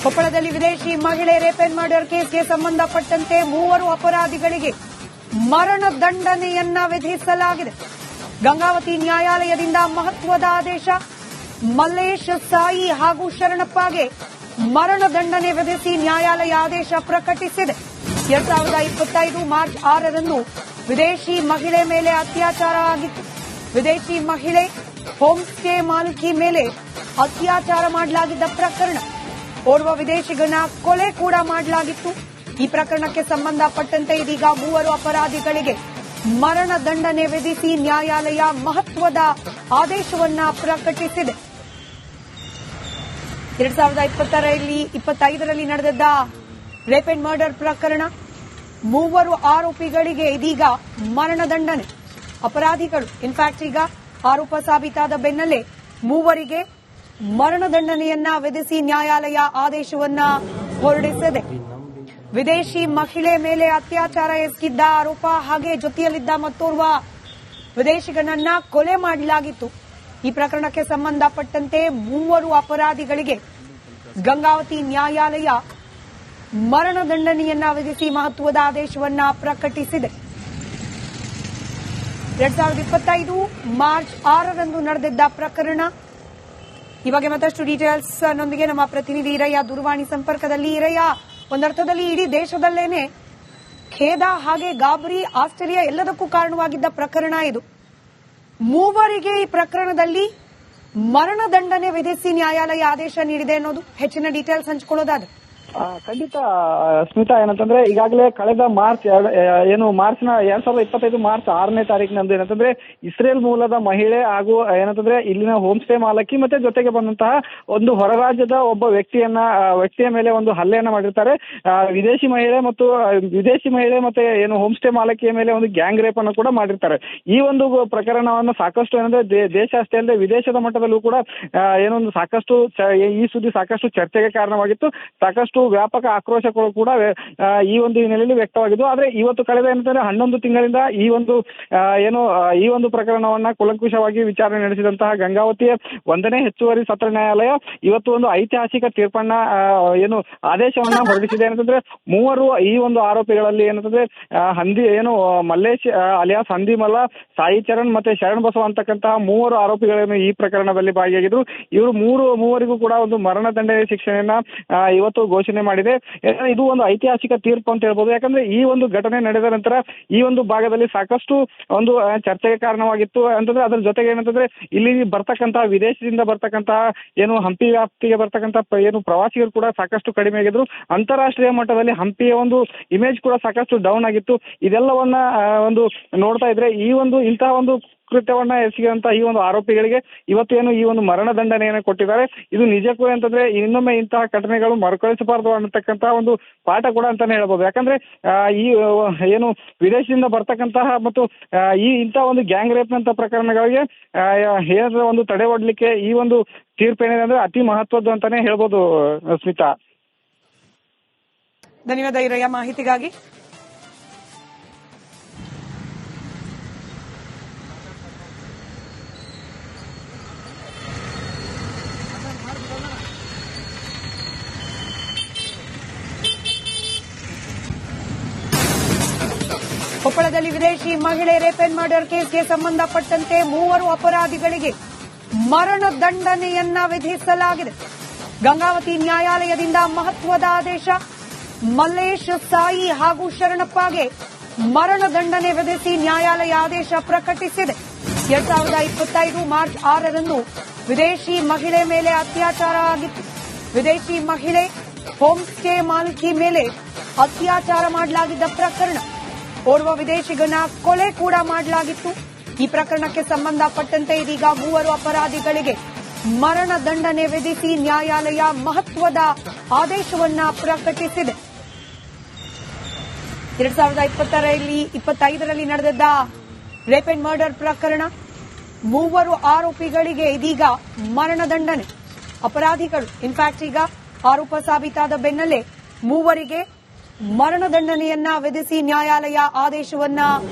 ಕೊಪ್ಪಳದಲ್ಲಿ ವಿದೇಶಿ ಮಹಿಳೆ ರೇಪ್ ಅಂಡ್ ಮರ್ಡರ್ ಕೇಸ್ಗೆ ಸಂಬಂಧಪಟ್ಟಂತೆ 3 ಅಪರಾಧಿಗಳಿಗೆ ಮರಣ ದಂಡನೆಯನ್ನ ವಿಧಿಸಲಾಗಿದೆ. ಗಂಗಾವತಿ ನ್ಯಾಯಾಲಯದಿಂದ ಮಹತ್ವದ ಆದೇಶ. ಮಲ್ಲೇಶ್, ಸಾಯಿ ಹಾಗೂ ಶರಣಪ್ಪಗೆ ಮರಣ ದಂಡನೆ ವಿಧಿಸಿ ನ್ಯಾಯಾಲಯ ಆದೇಶ ಪ್ರಕಟಿಸಿದೆ. 2025 ಮಾರ್ಚ್ 6ರಂದು ವಿದೇಶಿ ಮಹಿಳೆ ಮೇಲೆ ಅತ್ಯಾಚಾರ ಆಗಿತ್ತು. ವಿದೇಶಿ ಮಹಿಳೆ ಹೋಮ್ ಸ್ಟೇ ಮಾಲಕಿ ಮೇಲೆ ಅತ್ಯಾಚಾರ ಮಾಡಲಾಗಿದ್ದ ಪ್ರಕರಣ. ಓರ್ವ ವಿದೇಶಿಗನ ಕೊಲೆ ಕೂಡ ಮಾಡಲಾಗಿತ್ತು. ಈ ಪ್ರಕರಣಕ್ಕೆ ಸಂಬಂಧಪಟ್ಟಂತೆ ಇದೀಗ 3 ಅಪರಾಧಿಗಳಿಗೆ ಮರಣ ದಂಡನೆ ವಿಧಿಸಿ ನ್ಯಾಯಾಲಯ ಮಹತ್ವದ ಆದೇಶವನ್ನ ಪ್ರಕಟಿಸಿದೆ. 2025ರಲ್ಲಿ ನಡೆದಿದ್ದ ರೇಪ್ ಅಂಡ್ ಮರ್ಡರ್ ಪ್ರಕರಣ. 3 ಆರೋಪಿಗಳಿಗೆ ಇದೀಗ ಮರಣ ದಂಡನೆ. ಅಪರಾಧಿಗಳು ಇನ್ಫ್ಯಾಕ್ಟ್ ಈಗ ಆರೋಪ ಸಾಬೀತಾದ ಬೆನ್ನಲ್ಲೇ 3 ಮರಣ ದಂಡನೆಯನ್ನ ವಿಧಿಸಿ ನ್ಯಾಯಾಲಯ ಆದೇಶವನ್ನ ಹೊರಡಿಸಿದೆ. ವಿದೇಶಿ ಮಹಿಳೆ ಮೇಲೆ ಅತ್ಯಾಚಾರ ಎಸಗಿದ್ದ ಆರೋಪ ಹಾಗೆ ಜೊತೆಯಲ್ಲಿದ್ದ ಮತ್ತೋರ್ವ ವಿದೇಶಿಗನನ್ನ ಕೊಲೆ ಮಾಡಲಾಗಿತ್ತು. ಈ ಪ್ರಕರಣಕ್ಕೆ ಸಂಬಂಧಪಟ್ಟಂತೆ 3 ಅಪರಾಧಿಗಳಿಗೆ ಗಂಗಾವತಿ ನ್ಯಾಯಾಲಯ ಮರಣ ದಂಡನೆಯನ್ನ ವಿಧಿಸಿ ಮಹತ್ವದ ಆದೇಶವನ್ನ ಪ್ರಕಟಿಸಿದೆ. 2025 ಮಾರ್ಚ್ 6ರಂದು ನಡೆದಿದ್ದ ಪ್ರಕರಣ. ಈ ಬಗ್ಗೆ ಮತ್ತಷ್ಟು ಡೀಟೇಲ್ಸ್ ನೊಂದಿಗೆ ನಮ್ಮ ಪ್ರತಿನಿಧಿ ಈರಯ್ಯ ದೂರವಾಣಿ ಸಂಪರ್ಕದಲ್ಲಿ. ಈರಯ್ಯ, ಒಂದರ್ಥದಲ್ಲಿ ಇಡೀ ದೇಶದಲ್ಲೇನೆ ಖೇದ ಹಾಗೆ ಗಾಬರಿ, ಆಶ್ಚರ್ಯ ಎಲ್ಲದಕ್ಕೂ ಕಾರಣವಾಗಿದ್ದ ಪ್ರಕರಣ ಇದು. 3 ಈ ಪ್ರಕರಣದಲ್ಲಿ ಮರಣ ದಂಡನೆ ವಿಧಿಸಿ ನ್ಯಾಯಾಲಯ ಆದೇಶ ನೀಡಿದೆ ಅನ್ನೋದು ಹೆಚ್ಚಿನ ಡೀಟೇಲ್ಸ್ ಹಂಚಿಕೊಳ್ಳೋದಾದ್ರೆ. ಖಂಡಿತ ಸ್ಮಿತಾ, ಏನಂತಂದ್ರೆ ಈಗಾಗಲೇ ಕಳೆದ ಮಾರ್ಚ್ 2025 ಮಾರ್ಚ್ 6ನೇ ತಾರೀಕಿನಂದು ಏನಂತಂದ್ರೆ ಇಸ್ರೇಲ್ ಮೂಲದ ಮಹಿಳೆ ಹಾಗೂ ಏನಂತಂದ್ರೆ ಇಲ್ಲಿನ ಹೋಮ್ ಸ್ಟೇ ಮಾಲಕಿ ಮತ್ತೆ ಜೊತೆಗೆ ಬಂದಂತಹ ಒಂದು ಹೊರ ರಾಜ್ಯದ ಒಬ್ಬ ವ್ಯಕ್ತಿಯ ಮೇಲೆ ಒಂದು ಹಲ್ಲೆಯನ್ನ ಮಾಡಿರ್ತಾರೆ. ವಿದೇಶಿ ಮಹಿಳೆ ಮತ್ತೆ ಏನು ಹೋಮ್ ಸ್ಟೇ ಮಾಲಕಿಯ ಮೇಲೆ ಒಂದು ಗ್ಯಾಂಗ್ ರೇಪ್ ಅನ್ನು ಕೂಡ ಮಾಡಿರ್ತಾರೆ. ಈ ಒಂದು ಪ್ರಕರಣವನ್ನು ಸಾಕಷ್ಟು ಏನಂದ್ರೆ ದೇಶ ಅಷ್ಟೇ ಅಲ್ಲದೆ ವಿದೇಶದ ಮಟ್ಟದಲ್ಲೂ ಕೂಡ ಏನೊಂದು ಸಾಕಷ್ಟು ಈ ಸುದ್ದಿ ಸಾಕಷ್ಟು ಚರ್ಚೆಗೆ ಕಾರಣವಾಗಿತ್ತು. ಸಾಕಷ್ಟು ವ್ಯಾಪಕ ಆಕ್ರೋಶಗಳು ಕೂಡ ಈ ಒಂದು ಹಿನ್ನೆಲೆಯಲ್ಲಿ ವ್ಯಕ್ತವಾಗಿದ್ದು. ಆದ್ರೆ ಇವತ್ತು ಕಳೆದ ಏನಂತಂದ್ರೆ 11 ತಿಂಗಳಿಂದ ಈ ಒಂದು ಪ್ರಕರಣವನ್ನ ಕೂಲಂಕುಷವಾಗಿ ವಿಚಾರಣೆ ನಡೆಸಿದಂತಹ ಗಂಗಾವತಿಯ 1ನೇ ಹೆಚ್ಚುವರಿ ಸತ್ರ ನ್ಯಾಯಾಲಯ ಇವತ್ತು ಒಂದು ಐತಿಹಾಸಿಕ ತೀರ್ಪನ್ನ ಆದೇಶವನ್ನ ಹೊರಡಿಸಿದೆ. ಏನಂತಂದ್ರೆ 3 ಈ ಒಂದು ಆರೋಪಿಗಳಲ್ಲಿ ಏನಂತಂದ್ರೆ ಮಲ್ಲೇಶ್ ಅಲಿಯಾಸ್ ಹಂದಿಮಲ್ಲ, ಸಾಯಿ ಚರಣ್ ಮತ್ತೆ ಶರಣ್ ಬಸವ ಅಂತಕ್ಕಂತಹ 3 ಆರೋಪಿಗಳನ್ನು ಈ ಪ್ರಕರಣದಲ್ಲಿ ಭಾಗಿಯಾಗಿದ್ರು. ಇವರು ಮೂವರಿಗೂ ಕೂಡ ಒಂದು ಮರಣ ದಂಡನೆ ಶಿಕ್ಷೆಯನ್ನ ಇವತ್ತು ಘೋಷಣೆ ಮಾಡಿದೆ. ಇದು ಒಂದು ಐತಿಹಾಸಿಕ ತೀರ್ಪು ಅಂತ ಹೇಳ್ಬೋದು. ಯಾಕಂದ್ರೆ ಈ ಒಂದು ಘಟನೆ ನಡೆದ ನಂತರ ಈ ಒಂದು ಭಾಗದಲ್ಲಿ ಸಾಕಷ್ಟು ಒಂದು ಚರ್ಚೆಗೆ ಕಾರಣವಾಗಿತ್ತು. ಅಂತಂದ್ರೆ ಅದರ ಜೊತೆಗೆ ಏನಂತಂದ್ರೆ ಇಲ್ಲಿ ಬರ್ತಕ್ಕಂತಹ ವಿದೇಶದಿಂದ ಬರ್ತಕ್ಕಂತಹ ಹಂಪಿ ವ್ಯಾಪ್ತಿಗೆ ಬರ್ತಕ್ಕಂತಹ ಪ್ರವಾಸಿಗರು ಕೂಡ ಸಾಕಷ್ಟು ಕಡಿಮೆ ಆಗಿದ್ರು. ಅಂತಾರಾಷ್ಟ್ರೀಯ ಮಟ್ಟದಲ್ಲಿ ಹಂಪಿಯ ಒಂದು ಇಮೇಜ್ ಕೂಡ ಸಾಕಷ್ಟು ಡೌನ್ ಆಗಿತ್ತು. ಇದೆಲ್ಲವನ್ನ ಒಂದು ನೋಡ್ತಾ ಇದ್ರೆ ಇಂತಹ ಒಂದು ಕೃತ್ಯವನ್ನ ಎಸಗಿದಂತ ಈ ಒಂದು ಆರೋಪಿಗಳಿಗೆ ಇವತ್ತೇನು ಈ ಒಂದು ಮರಣ ದಂಡನೆಯನ್ನು ಕೊಟ್ಟಿದ್ದಾರೆ. ಇದು ನಿಜಕ್ಕೂ ಅಂತಂದ್ರೆ ಇನ್ನೊಮ್ಮೆ ಇಂತಹ ಘಟನೆಗಳು ಮರುಕಳಿಸಬಾರದು ಅನ್ನತಕ್ಕಂತಹ ಒಂದು ಪಾಠ ಕೂಡ ಅಂತಾನೆ ಹೇಳ್ಬೋದು. ಯಾಕಂದ್ರೆ ಈ ವಿದೇಶದಿಂದ ಬರ್ತಕ್ಕಂತಹ ಮತ್ತು ಇಂತಹ ಒಂದು ಗ್ಯಾಂಗ್ ರೇಪ್ ನಂತ ಪ್ರಕರಣಗಳಿಗೆ ಒಂದು ತಡೆ ಒಡ್ಲಿಕ್ಕೆ ಈ ಒಂದು ತೀರ್ಪು ಏನಿದೆ ಅಂದ್ರೆ ಅತಿ ಮಹತ್ವದ್ದು ಅಂತಾನೆ ಹೇಳ್ಬೋದು. ಸ್ಮಿತಾ, ಧನ್ಯವಾದ ಈರಯ್ಯ ಮಾಹಿತಿಗಾಗಿ. ಕೊಪ್ಪಳದಲ್ಲಿ ವಿದೇಶಿ ಮಹಿಳೆ ರೇಪ್ ಅಂಡ್ ಮರ್ಡರ್ ಕೇಸ್ಗೆ ಸಂಬಂಧಪಟ್ಟಂತೆ 3 ಅಪರಾಧಿಗಳಿಗೆ ಮರಣ ದಂಡನೆಯನ್ನ ವಿಧಿಸಲಾಗಿದೆ. ಗಂಗಾವತಿ ನ್ಯಾಯಾಲಯದಿಂದ ಮಹತ್ವದ ಆದೇಶ. ಮಲ್ಲೇಶ್, ಸಾಯಿ ಹಾಗೂ ಶರಣಪ್ಪಗೆ ಮರಣ ದಂಡನೆ ವಿಧಿಸಿ ನ್ಯಾಯಾಲಯ ಆದೇಶ ಪ್ರಕಟಿಸಿದೆ. 2025 ಮಾರ್ಚ್ 6ರಂದು ವಿದೇಶಿ ಮಹಿಳೆ ಮೇಲೆ ಅತ್ಯಾಚಾರ ಆಗಿತ್ತು. ವಿದೇಶಿ ಮಹಿಳೆ ಹೋಮ್ ಸ್ಟೇ ಮಾಲಕಿ ಮೇಲೆ ಅತ್ಯಾಚಾರ ಮಾಡಲಾಗಿದ್ದ ಪ್ರಕರಣ. ಓರ್ವ ವಿದೇಶಿಗನ ಕೊಲೆ ಕೂಡ ಮಾಡಲಾಗಿತ್ತು. ಈ ಪ್ರಕರಣಕ್ಕೆ ಸಂಬಂಧಪಟ್ಟಂತೆ ಇದೀಗ 3 ಅಪರಾಧಿಗಳಿಗೆ ಮರಣ ದಂಡನೆ ವಿಧಿಸಿ ನ್ಯಾಯಾಲಯ ಮಹತ್ವದ ಆದೇಶವನ್ನ ಪ್ರಕಟಿಸಿದೆ. 2025ರಲ್ಲಿ ನಡೆದಿದ್ದ ರೇಪ್ ಅಂಡ್ ಮರ್ಡರ್ ಪ್ರಕರಣ. 3 ಆರೋಪಿಗಳಿಗೆ ಇದೀಗ ಮರಣ ದಂಡನೆ. ಅಪರಾಧಿಗಳು ಇನ್ಫ್ಯಾಕ್ಟ್ ಈಗ ಆರೋಪ ಸಾಬೀತಾದ ಬೆನ್ನಲ್ಲೇ 3 ಮರಣ ದಂಡನೆಯನ್ನ ವಿಧಿಸಿ ನ್ಯಾಯಾಲಯ ಆದೇಶವನ್ನ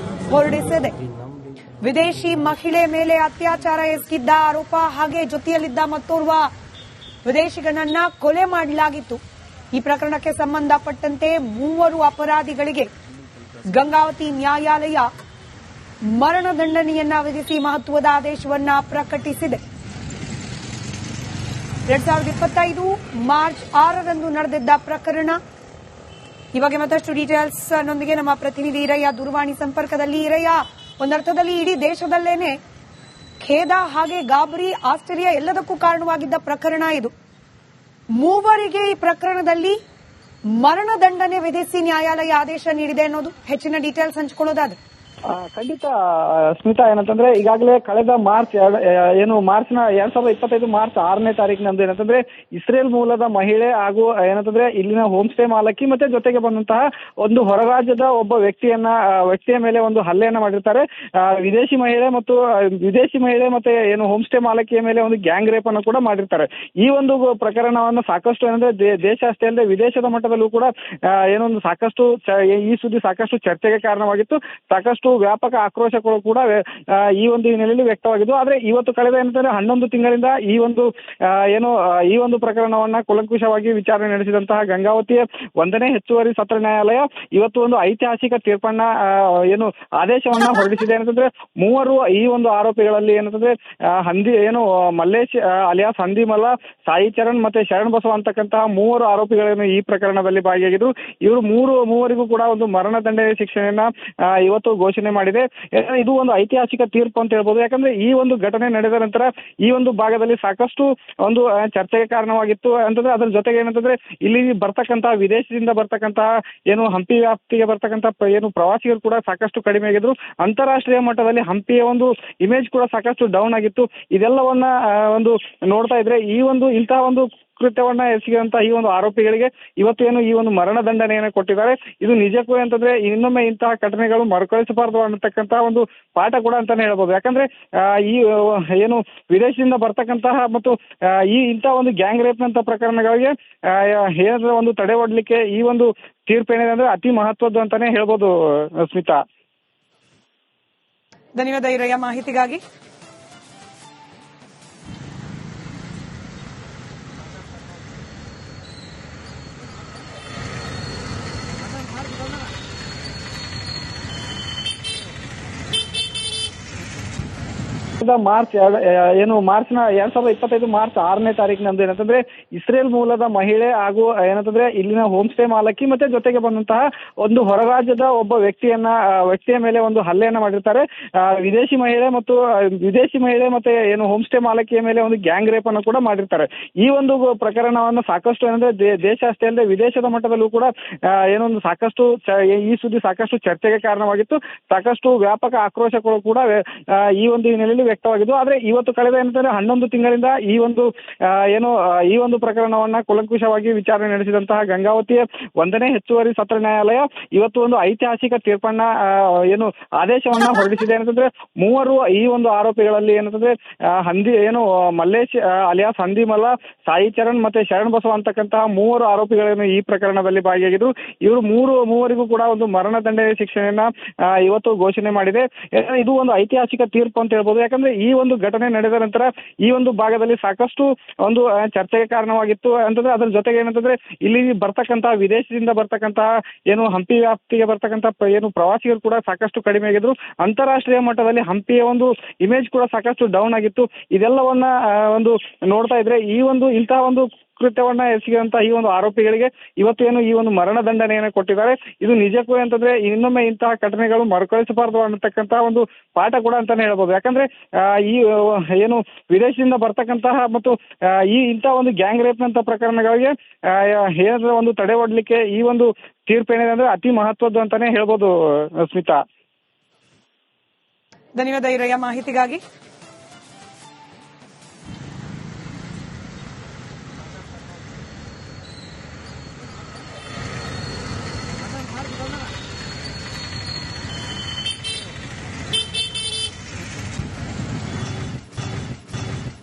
ಹೊರಡಿಸಿದೆ. ವಿದೇಶಿ ಮಹಿಳೆ ಮೇಲೆ ಅತ್ಯಾಚಾರ ಎಸಗಿದ್ದ ಆರೋಪ ಹಾಗೆ ಜೊತೆಯಲ್ಲಿದ್ದ ಮತ್ತೋರ್ವ ವಿದೇಶಿಗನನ್ನ ಕೊಲೆ ಮಾಡಲಾಗಿತ್ತು. ಈ ಪ್ರಕರಣಕ್ಕೆ ಸಂಬಂಧಪಟ್ಟಂತೆ 3 ಅಪರಾಧಿಗಳಿಗೆ ಗಂಗಾವತಿ ನ್ಯಾಯಾಲಯ ಮರಣದಂಡನೆಯನ್ನ ವಿಧಿಸಿ ಮಹತ್ವದ ಆದೇಶವನ್ನ ಪ್ರಕಟಿಸಿದೆ. 2025 ಮಾರ್ಚ್ 6ರಂದು ನಡೆದಿದ್ದ ಪ್ರಕರಣ. ಈ ಬಗ್ಗೆ ಮತ್ತಷ್ಟು ಡೀಟೇಲ್ಸ್ ನೊಂದಿಗೆ ನಮ್ಮ ಪ್ರತಿನಿಧಿ ಈರಯ್ಯ ದೂರವಾಣಿ ಸಂಪರ್ಕದಲ್ಲಿ. ಈರಯ್ಯ, ಒಂದರ್ಥದಲ್ಲಿ ಇಡೀ ದೇಶದಲ್ಲೇನೆ ಖೇದ ಹಾಗೆ ಗಾಬರಿ, ಆಶ್ಚರ್ಯ ಎಲ್ಲದಕ್ಕೂ ಕಾರಣವಾಗಿದ್ದ ಪ್ರಕರಣ ಇದು. 3 ಈ ಪ್ರಕರಣದಲ್ಲಿ ಮರಣದಂಡನೆ ವಿಧಿಸಿ ನ್ಯಾಯಾಲಯ ಆದೇಶ ನೀಡಿದೆ ಅನ್ನೋದು ಹೆಚ್ಚಿನ ಡೀಟೇಲ್ಸ್ ಹಂಚಿಕೊಳ್ಳೋದಾದ್ರೆ. ಖಂಡಿತ ಸ್ಮಿತಾ, ಏನಂತಂದ್ರೆ ಈಗಾಗಲೇ ಕಳೆದ ಮಾರ್ಚ್ 2025 ಮಾರ್ಚ್ 6ನೇ ತಾರೀಕಿನಂದು ಏನಂತಂದ್ರೆ ಇಸ್ರೇಲ್ ಮೂಲದ ಮಹಿಳೆ ಹಾಗೂ ಏನಂತಂದ್ರೆ ಇಲ್ಲಿನ ಹೋಮ್ ಸ್ಟೇ ಮಾಲಕಿ ಮತ್ತೆ ಜೊತೆಗೆ ಬಂದಂತಹ ಒಂದು ಹೊರ ರಾಜ್ಯದ ಒಬ್ಬ ವ್ಯಕ್ತಿಯ ಮೇಲೆ ಒಂದು ಹಲ್ಲೆಯನ್ನ ಮಾಡಿರ್ತಾರೆ. ವಿದೇಶಿ ಮಹಿಳೆ ಮತ್ತೆ ಏನು ಹೋಮ್ ಸ್ಟೇ ಮಾಲಕಿಯ ಮೇಲೆ ಒಂದು ಗ್ಯಾಂಗ್ ರೇಪ್ ಅನ್ನು ಕೂಡ ಮಾಡಿರ್ತಾರೆ. ಈ ಒಂದು ಪ್ರಕರಣವನ್ನು ಸಾಕಷ್ಟು ಏನಂದ್ರೆ ದೇಶ ಅಷ್ಟೇ ಅಲ್ಲದೆ ವಿದೇಶದ ಮಟ್ಟದಲ್ಲೂ ಕೂಡ ಏನೊಂದು ಸಾಕಷ್ಟು ಈ ಸುದ್ದಿ ಸಾಕಷ್ಟು ಚರ್ಚೆಗೆ ಕಾರಣವಾಗಿತ್ತು. ಸಾಕಷ್ಟು ವ್ಯಾಪಕ ಆಕ್ರೋಶಗಳು ಕೂಡ ಈ ಒಂದು ಹಿನ್ನೆಲೆಯಲ್ಲಿ ವ್ಯಕ್ತವಾಗಿದ್ದು. ಆದ್ರೆ ಇವತ್ತು ಕಳೆದ ಏನಂತಂದ್ರೆ 11 ತಿಂಗಳಿಂದ ಈ ಒಂದು ಪ್ರಕರಣವನ್ನ ಕೂಲಂಕುಷವಾಗಿ ವಿಚಾರಣೆ ನಡೆಸಿದಂತಹ ಗಂಗಾವತಿಯ 1ನೇ ಹೆಚ್ಚುವರಿ ಸತ್ರ ನ್ಯಾಯಾಲಯ ಇವತ್ತು ಒಂದು ಐತಿಹಾಸಿಕ ತೀರ್ಪನ್ನ ಆದೇಶವನ್ನ ಹೊರಡಿಸಿದೆ. ಏನಂತಂದ್ರೆ 3 ಈ ಒಂದು ಆರೋಪಿಗಳಲ್ಲಿ ಏನಂತಂದ್ರೆ ಮಲ್ಲೇಶ್ ಅಲಿಯಾಸ್ ಹಂದಿಮಲ್ಲ, ಸಾಯಿ ಚರಣ್ ಮತ್ತೆ ಶರಣ್ ಬಸವ ಅಂತಕ್ಕಂತಹ 3 ಆರೋಪಿಗಳನ್ನು ಈ ಪ್ರಕರಣದಲ್ಲಿ ಭಾಗಿಯಾಗಿದ್ರು. ಇವರು ಮೂವರಿಗೂ ಕೂಡ ಒಂದು ಮರಣದಂಡನೆ ಶಿಕ್ಷೆಯನ್ನ ಇವತ್ತು ಘೋಷಣೆ ಮಾಡಿದೆ. ಇದು ಒಂದು ಐತಿಹಾಸಿಕ ತೀರ್ಪು ಅಂತ ಹೇಳ್ಬೋದು. ಯಾಕಂದ್ರೆ ಈ ಒಂದು ಘಟನೆ ನಡೆದ ನಂತರ ಈ ಒಂದು ಭಾಗದಲ್ಲಿ ಸಾಕಷ್ಟು ಒಂದು ಚರ್ಚೆಗೆ ಕಾರಣವಾಗಿತ್ತು. ಅಂತಂದ್ರೆ ಅದ್ರ ಜೊತೆಗೆ ಏನಂತಂದ್ರೆ ಇಲ್ಲಿ ಬರ್ತಕ್ಕಂತಹ ವಿದೇಶದಿಂದ ಬರ್ತಕ್ಕಂತಹ ಹಂಪಿ ವ್ಯಾಪ್ತಿಗೆ ಬರ್ತಕ್ಕಂತಹ ಪ್ರವಾಸಿಗರು ಕೂಡ ಸಾಕಷ್ಟು ಕಡಿಮೆ ಆಗಿದ್ರು. ಅಂತಾರಾಷ್ಟ್ರೀಯ ಮಟ್ಟದಲ್ಲಿ ಹಂಪಿಯ ಒಂದು ಇಮೇಜ್ ಕೂಡ ಸಾಕಷ್ಟು ಡೌನ್ ಆಗಿತ್ತು. ಇದೆಲ್ಲವನ್ನ ಒಂದು ನೋಡ್ತಾ ಇದ್ರೆ ಇಂತಹ ಒಂದು ಕೃತ್ಯವನ್ನ ಎಸಗಿದಂತ ಈ ಒಂದು ಆರೋಪಿಗಳಿಗೆ ಇವತ್ತೇನು ಈ ಒಂದು ಮರಣದಂಡನೆಯನ್ನು ಕೊಟ್ಟಿದ್ದಾರೆ. ಇದು ನಿಜಕ್ಕೂ ಅಂತಂದ್ರೆ ಇನ್ನೊಮ್ಮೆ ಇಂತಹ ಘಟನೆಗಳು ಮರುಕಳಿಸಬಾರದು ಅನ್ನತಕ್ಕಂತಹ ಒಂದು ಪಾಠ ಕೂಡ ಅಂತಾನೆ ಹೇಳ್ಬೋದು. ಯಾಕಂದ್ರೆ ಈ ವಿದೇಶದಿಂದ ಬರ್ತಕ್ಕಂತಹ ಮತ್ತು ಇಂತಹ ಒಂದು ಗ್ಯಾಂಗ್ ರೇಪ್ ನಂತ ಪ್ರಕರಣಗಳಿಗೆ ಏನಾದ್ರೂ ಒಂದು ತಡೆ ಒಡ್ಲಿಕ್ಕೆ ಈ ಒಂದು ತೀರ್ಪು ಏನಿದೆ ಅಂದ್ರೆ ಅತಿ ಮಹತ್ವದ್ದು ಅಂತಾನೆ ಹೇಳ್ಬೋದು. ಸ್ಮಿತಾ, ಧನ್ಯವಾದ ಈರಯ್ಯ ಮಾಹಿತಿಗಾಗಿ. ಮಾರ್ಚ್ 2025 ಮಾರ್ಚ್ 6ನೇ ತಾರೀಕಿನಂದು ಏನಂತಂದ್ರೆ ಇಸ್ರೇಲ್ ಮೂಲದ ಮಹಿಳೆ ಹಾಗೂ ಏನಂತಂದ್ರೆ ಇಲ್ಲಿನ ಹೋಮ್ ಸ್ಟೇ ಮಾಲಕಿ ಮತ್ತೆ ಜೊತೆಗೆ ಬಂದಂತಹ ಒಂದು ಹೊರ ರಾಜ್ಯದ ಒಬ್ಬ ವ್ಯಕ್ತಿಯ ಮೇಲೆ ಒಂದು ಹಲ್ಲೆಯನ್ನ ಮಾಡಿರ್ತಾರೆ. ವಿದೇಶಿ ಮಹಿಳೆ ಮತ್ತೆ ಹೋಮ್ ಸ್ಟೇ ಮಾಲಕಿಯ ಮೇಲೆ ಒಂದು ಗ್ಯಾಂಗ್ ರೇಪ್ ಅನ್ನು ಕೂಡ ಮಾಡಿರ್ತಾರೆ. ಈ ಒಂದು ಪ್ರಕರಣವನ್ನು ಸಾಕಷ್ಟು ಏನಂದ್ರೆ ದೇಶ ಅಷ್ಟೇ ಅಲ್ಲದೆ ವಿದೇಶದ ಮಟ್ಟದಲ್ಲೂ ಕೂಡ ಸಾಕಷ್ಟು ಈ ಸುದ್ದಿ ಸಾಕಷ್ಟು ಚರ್ಚೆಗೆ ಕಾರಣವಾಗಿತ್ತು. ಸಾಕಷ್ಟು ವ್ಯಾಪಕ ಆಕ್ರೋಶಗಳು ಕೂಡ ಈ ಒಂದು ಹಿನ್ನೆಲೆಯಲ್ಲಿ ವ್ಯಕ್ತವಾಗಿದ್ದು. ಆದ್ರೆ ಇವತ್ತು ಕಳೆದ ಏನಂತಂದ್ರೆ 11 ತಿಂಗಳಿಂದ ಈ ಒಂದು ಪ್ರಕರಣವನ್ನ ಕೂಲಂಕುಷವಾಗಿ ವಿಚಾರಣೆ ನಡೆಸಿದಂತಹ ಗಂಗಾವತಿಯ 1ನೇ ಹೆಚ್ಚುವರಿ ಸತ್ರ ನ್ಯಾಯಾಲಯ ಇವತ್ತು ಒಂದು ಐತಿಹಾಸಿಕ ತೀರ್ಪನ್ನ ಆದೇಶವನ್ನ ಹೊರಡಿಸಿದೆ. ಏನಂತಂದ್ರೆ 3 ಈ ಒಂದು ಆರೋಪಿಗಳಲ್ಲಿ ಏನಂತಂದ್ರೆ ಮಲ್ಲೇಶ್ ಅಲಿಯಾಸ್ ಹಂದಿಮಲ್ಲ, ಸಾಯಿ ಚರಣ್ ಮತ್ತೆ ಶರಣ್ ಬಸವ ಅಂತಕ್ಕಂತಹ 3 ಆರೋಪಿಗಳನ್ನು ಈ ಪ್ರಕರಣದಲ್ಲಿ ಭಾಗಿಯಾಗಿದ್ರು. ಇವರು ಮೂವರಿಗೂ ಕೂಡ ಒಂದು ಮರಣದಂಡನೆ ಶಿಕ್ಷೆಯನ್ನ ಇವತ್ತು ಘೋಷಣೆ ಮಾಡಿದೆ. ಇದು ಒಂದು ಐತಿಹಾಸಿಕ ತೀರ್ಪು ಅಂತ ಹೇಳ್ಬೋದು. ಯಾಕಂದ್ರೆ ಈ ಒಂದು ಘಟನೆ ನಡೆದ ನಂತರ ಈ ಒಂದು ಭಾಗದಲ್ಲಿ ಸಾಕಷ್ಟು ಒಂದು ಚರ್ಚೆಗೆ ಕಾರಣವಾಗಿತ್ತು. ಅಂತಂದ್ರೆ ಅದ್ರ ಜೊತೆಗೆ ಏನಂತಂದ್ರೆ ಇಲ್ಲಿ ಬರ್ತಕ್ಕಂತಹ ವಿದೇಶದಿಂದ ಬರ್ತಕ್ಕಂತಹ ಹಂಪಿ ವ್ಯಾಪ್ತಿಗೆ ಬರ್ತಕ್ಕಂತಹ ಪ್ರವಾಸಿಗರು ಕೂಡ ಸಾಕಷ್ಟು ಕಡಿಮೆ ಆಗಿದ್ರು. ಅಂತಾರಾಷ್ಟ್ರೀಯ ಮಟ್ಟದಲ್ಲಿ ಹಂಪಿಯ ಒಂದು ಇಮೇಜ್ ಕೂಡ ಸಾಕಷ್ಟು ಡೌನ್ ಆಗಿತ್ತು. ಇದೆಲ್ಲವನ್ನ ಒಂದು ನೋಡ್ತಾ ಇದ್ರೆ ಇಂತಹ ಒಂದು ಕೃತ್ಯವನ್ನ ಎಸಗಿದಂತ ಈ ಒಂದು ಆರೋಪಿಗಳಿಗೆ ಇವತ್ತೇನು ಈ ಒಂದು ಮರಣದಂಡನೆಯನ್ನು ಕೊಟ್ಟಿದ್ದಾರೆ. ಇದು ನಿಜಕ್ಕೂ ಅಂತಂದ್ರೆ ಇನ್ನೊಮ್ಮೆ ಇಂತಹ ಘಟನೆಗಳು ಮರುಕಳಿಸಬಾರದು ಅನ್ನತಕ್ಕಂತಹ ಒಂದು ಪಾಠ ಕೂಡ ಅಂತಾನೆ ಹೇಳ್ಬೋದು. ಯಾಕಂದ್ರೆ ಈ ವಿದೇಶದಿಂದ ಬರ್ತಕ್ಕಂತಹ ಮತ್ತು ಇಂತಹ ಒಂದು ಗ್ಯಾಂಗ್ ರೇಪ್ ನಂತ ಪ್ರಕರಣಗಳಿಗೆ ಏನಾದ್ರೂ ಒಂದು ತಡೆ ಒಡ್ಲಿಕ್ಕೆ ಈ ಒಂದು ತೀರ್ಪು ಏನಿದೆ ಅಂದ್ರೆ ಅತಿ ಮಹತ್ವದ್ದು ಅಂತಾನೆ ಹೇಳ್ಬೋದು. ಸ್ಮಿತಾ, ಧನ್ಯವಾದ ಈರಯ್ಯ ಮಾಹಿತಿಗಾಗಿ.